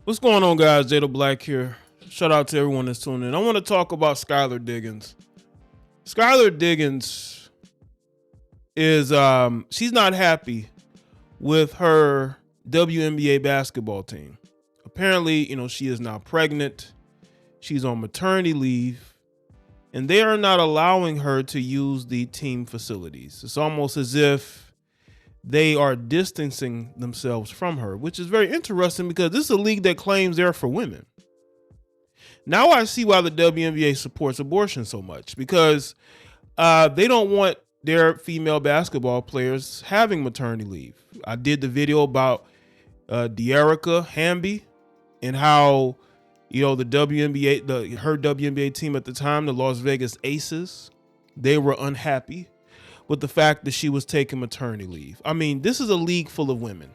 What's going on, guys? Jada Black here. Shout out to everyone that's tuning in. I want to talk about Skylar Diggins. Skylar Diggins is she's not happy with her WNBA basketball team. Apparently, she is now pregnant. She's on maternity leave, and they are not allowing her to use the team facilities. It's almost as if they are distancing themselves from her, which is very interesting because this is a league that claims they're for women. Now I see why the WNBA supports abortion so much, because they don't want their female basketball players having maternity leave. I did the video about De'Arica Hamby and how, the WNBA, her WNBA team at the time, the Las Vegas Aces, they were unhappy with the fact that she was taking maternity leave. I mean, this is a league full of women.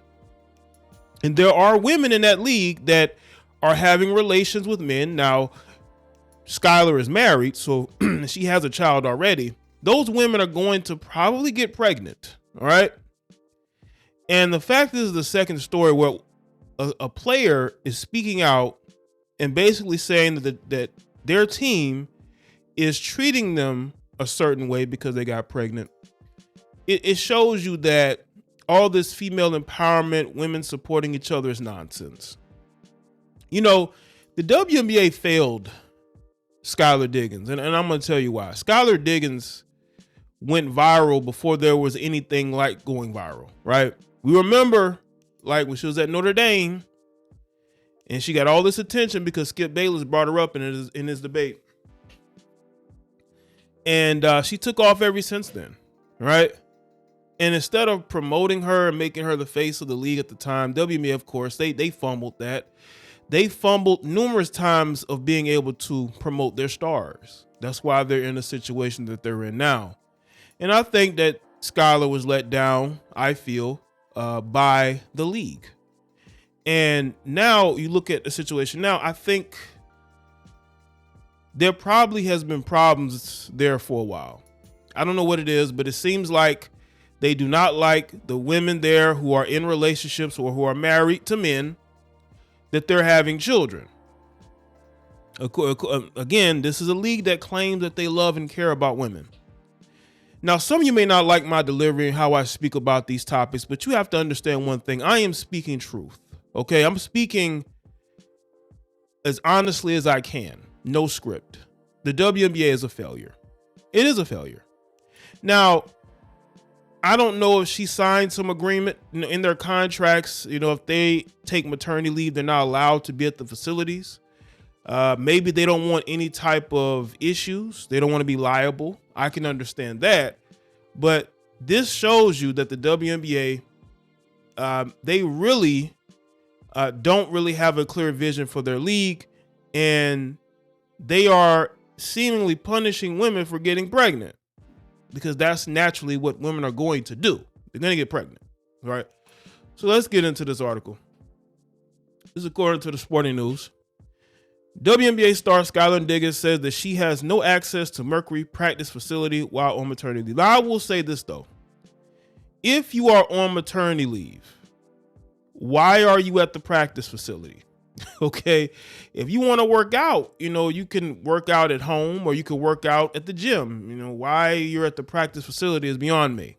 And there are women in that league that are having relations with men. Now, Skylar is married, so she has a child already. Those women are going to probably get pregnant, all right? And the fact is, the second story where a player is speaking out and basically saying that their team is treating them a certain way because they got pregnant. It shows you that all this female empowerment, women supporting each other, is nonsense. The WNBA failed Skylar Diggins, and I'm going to tell you why. Skylar Diggins went viral before there was anything like going viral, right? We remember, like, when she was at Notre Dame, and she got all this attention because Skip Bayless brought her up in his debate. And she took off ever since then, right? And instead of promoting her and making her the face of the league at the time, WNBA, of course, they fumbled that. They fumbled numerous times of being able to promote their stars. That's why they're in the situation that they're in now. And I think that Skylar was let down, I feel, by the league. And now you look at the situation now, I think there probably has been problems there for a while. I don't know what it is, but it seems like they do not like the women there who are in relationships or who are married to men, that they're having children. Again, this is a league that claims that they love and care about women. Now, some of you may not like my delivery and how I speak about these topics, but you have to understand one thing. I am speaking truth. Okay, I'm speaking as honestly as I can. No script. The WNBA is a failure. It is a failure. Now, I don't know if she signed some agreement in their contracts. If they take maternity leave, they're not allowed to be at the facilities. Maybe they don't want any type of issues. They don't want to be liable. I can understand that. But this shows you that the WNBA, they really don't really have a clear vision for their league. And they are seemingly punishing women for getting pregnant, because that's naturally what women are going to do. They're going to get pregnant, right? So let's get into this article. This is according to the Sporting News. WNBA star Skylar Diggins says that she has no access to Mercury practice facility while on maternity leave. Now, I will say this, though. If you are on maternity leave, why are you at the practice facility? Okay, if you want to work out, you can work out at home or you can work out at the gym. Why you're at the practice facility is beyond me.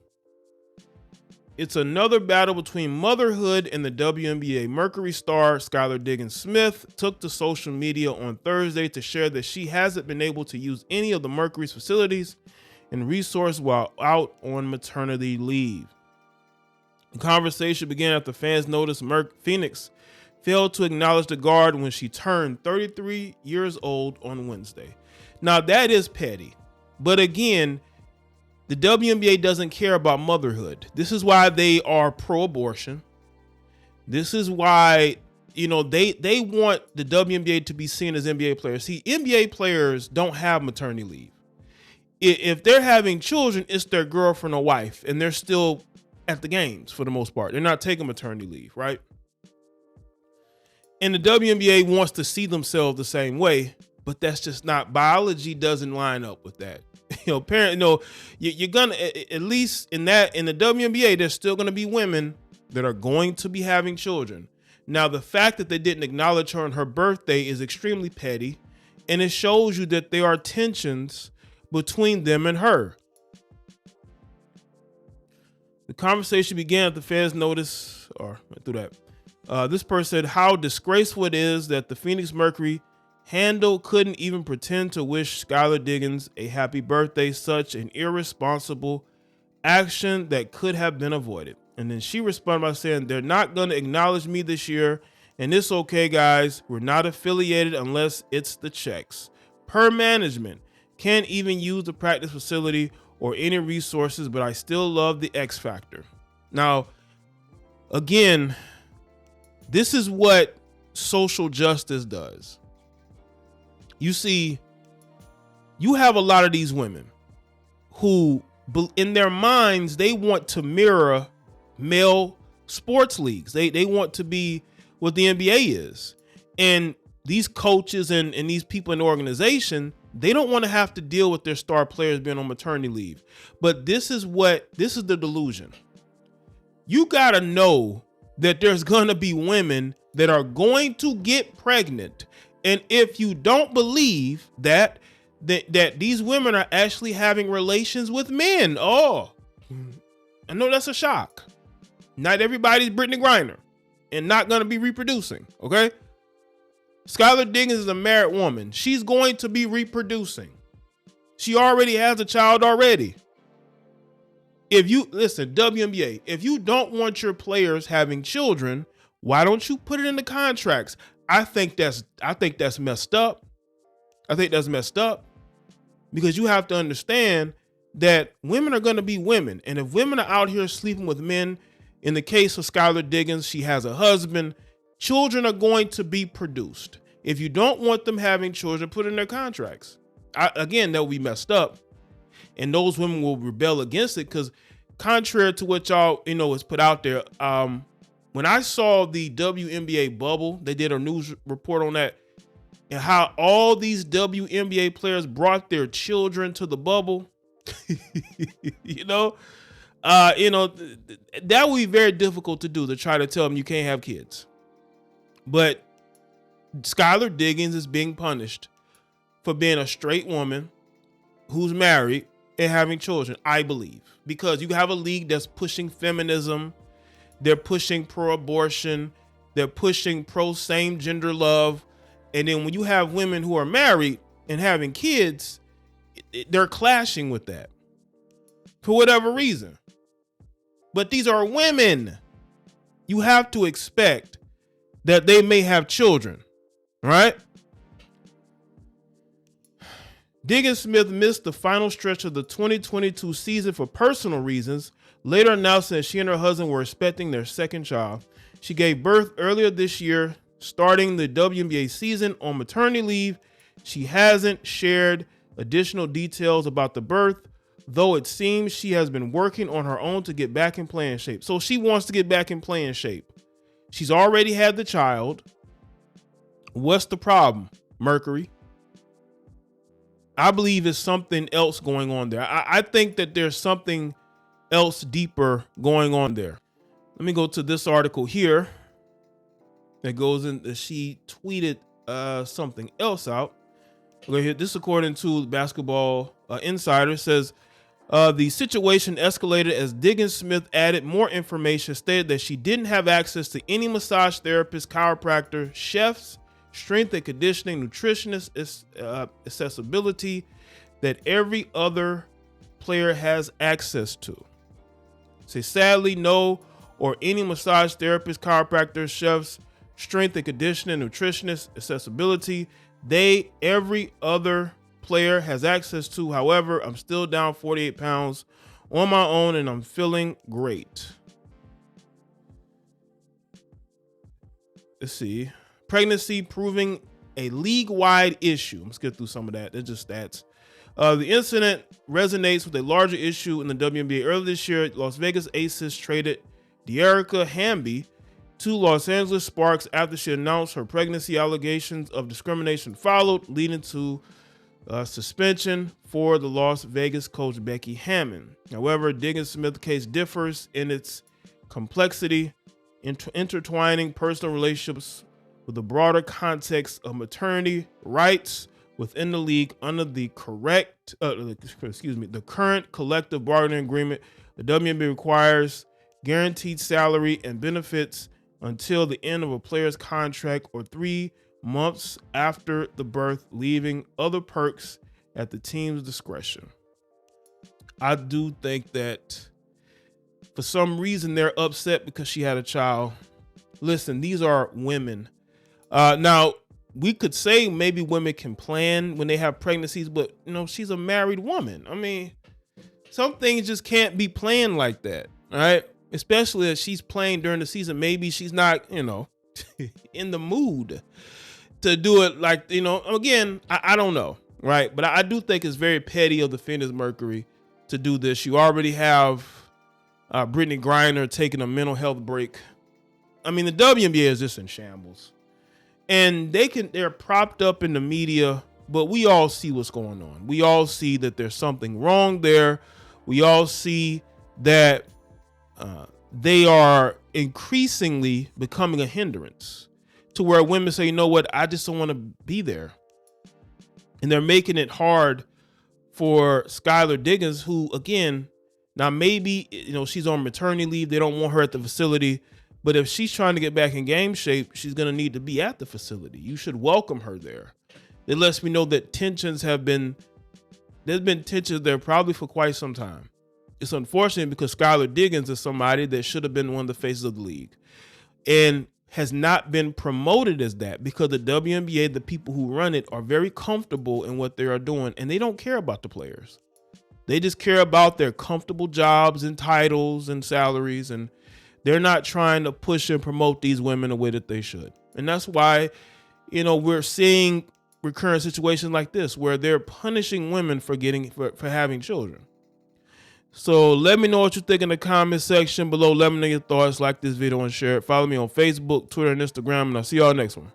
It's another battle between motherhood and the WNBA. Mercury star Skylar Diggins Smith took to social media on Thursday to share that she hasn't been able to use any of the Mercury's facilities and resources while out on maternity leave. The conversation began after fans noticed Phoenix failed to acknowledge the guard when she turned 33 years old on Wednesday. Now, that is petty. But again, the WNBA doesn't care about motherhood. This is why they are pro-abortion. This is why, they want the WNBA to be seen as NBA players. See, NBA players don't have maternity leave. If they're having children, it's their girlfriend or wife, and they're still at the games for the most part. They're not taking maternity leave, right? And the WNBA wants to see themselves the same way, but that's just not, biology doesn't line up with that. You're gonna, at least in the WNBA, there's still gonna be women that are going to be having children. Now, the fact that they didn't acknowledge her on her birthday is extremely petty, and it shows you that there are tensions between them and her. The conversation began at the fans notice, or through that. This person said how disgraceful it is that the Phoenix Mercury handle couldn't even pretend to wish Skylar Diggins a happy birthday, such an irresponsible action that could have been avoided. And then she responded by saying, they're not going to acknowledge me this year, and it's okay, guys. We're not affiliated unless it's the checks. Per management, can't even use the practice facility or any resources, but I still love the X Factor. Now, again, this is what social justice does. You see, you have a lot of these women who, in their minds, they want to mirror male sports leagues. They want to be what the NBA is. And these coaches and these people in the organization, they don't want to have to deal with their star players being on maternity leave. But this is the delusion. You got to know that there's going to be women that are going to get pregnant. And if you don't believe that these women are actually having relations with men, I know that's a shock. Not everybody's Brittany Griner and not going to be reproducing, okay? Skylar Diggins is a married woman. She's going to be reproducing. She already has a child already. If you, listen, WNBA, if you don't want your players having children, why don't you put it in the contracts? I think that's messed up. I think that's messed up because you have to understand that women are going to be women. And if women are out here sleeping with men, in the case of Skylar Diggins, she has a husband, children are going to be produced. If you don't want them having children, put it in their contracts. Again, that will be messed up. And those women will rebel against it because contrary to what y'all, is put out there, when I saw the WNBA bubble, they did a news report on that and how all these WNBA players brought their children to the bubble. That would be very difficult to do, to try to tell them you can't have kids. But Skylar Diggins is being punished for being a straight woman who's married and having children, I believe, because you have a league that's pushing feminism. They're pushing pro-abortion. They're pushing pro-same gender love. And then when you have women who are married and having kids, they're clashing with that for whatever reason. But these are women. You have to expect that they may have children, right? Diggins Smith missed the final stretch of the 2022 season for personal reasons, later announcing that she and her husband were expecting their second child. She gave birth earlier this year, starting the WNBA season on maternity leave. She hasn't shared additional details about the birth, though it seems she has been working on her own to get back in playing shape. So she wants to get back in playing shape. She's already had the child. What's the problem, Mercury? I believe it's something else going on there. I think that there's something else deeper going on there. Let me go to this article here that goes in. She tweeted something else out. This, according to Basketball Insider, says the situation escalated as Diggins Smith added more information, stated that she didn't have access to any massage therapist, chiropractor, chefs, strength and conditioning, nutritionist, accessibility that every other player has access to. Say, sadly, no, or any massage therapist, chiropractor, chefs, strength and conditioning, nutritionist, accessibility, every other player has access to. However, I'm still down 48 pounds on my own and I'm feeling great. Let's see. Pregnancy proving a league-wide issue. Let's get through some of that. They're just stats. The incident resonates with a larger issue in the WNBA. Earlier this year, Las Vegas Aces traded De'Arica Hamby to Los Angeles Sparks after she announced her pregnancy. Allegations of discrimination followed, leading to suspension for the Las Vegas coach Becky Hammon. However, Diggins Smith's case differs in its complexity intertwining personal relationships with the broader context of maternity rights within the league under the the current collective bargaining agreement. The WNBA requires guaranteed salary and benefits until the end of a player's contract or 3 months after the birth, leaving other perks at the team's discretion. I do think that for some reason they're upset because she had a child. Listen, these are women. Now, we could say maybe women can plan when they have pregnancies, but she's a married woman. I mean, some things just can't be planned like that, all right? Especially if she's playing during the season. Maybe she's not, in the mood to do it like, again, I don't know, right? But I do think it's very petty of the Phoenix Mercury to do this. You already have Brittany Griner taking a mental health break. I mean, the WNBA is just in shambles. And they're propped up in the media, but we all see what's going on. We all see that there's something wrong there. We all see that they are increasingly becoming a hindrance to where women say, you know what, I just don't want to be there. And they're making it hard for Skylar Diggins, who, again, now maybe, she's on maternity leave. They don't want her at the facility. But if she's trying to get back in game shape, she's going to need to be at the facility. You should welcome her there. It lets me know that there's been tensions there probably for quite some time. It's unfortunate because Skylar Diggins is somebody that should have been one of the faces of the league and has not been promoted as that because the WNBA, the people who run it, are very comfortable in what they are doing, and they don't care about the players. They just care about their comfortable jobs and titles and salaries, and they're not trying to push and promote these women the way that they should. And that's why, we're seeing recurrent situations like this where they're punishing women for having children. So let me know what you think in the comment section below. Let me know your thoughts. Like this video and share it. Follow me on Facebook, Twitter, and Instagram, and I'll see y'all next one.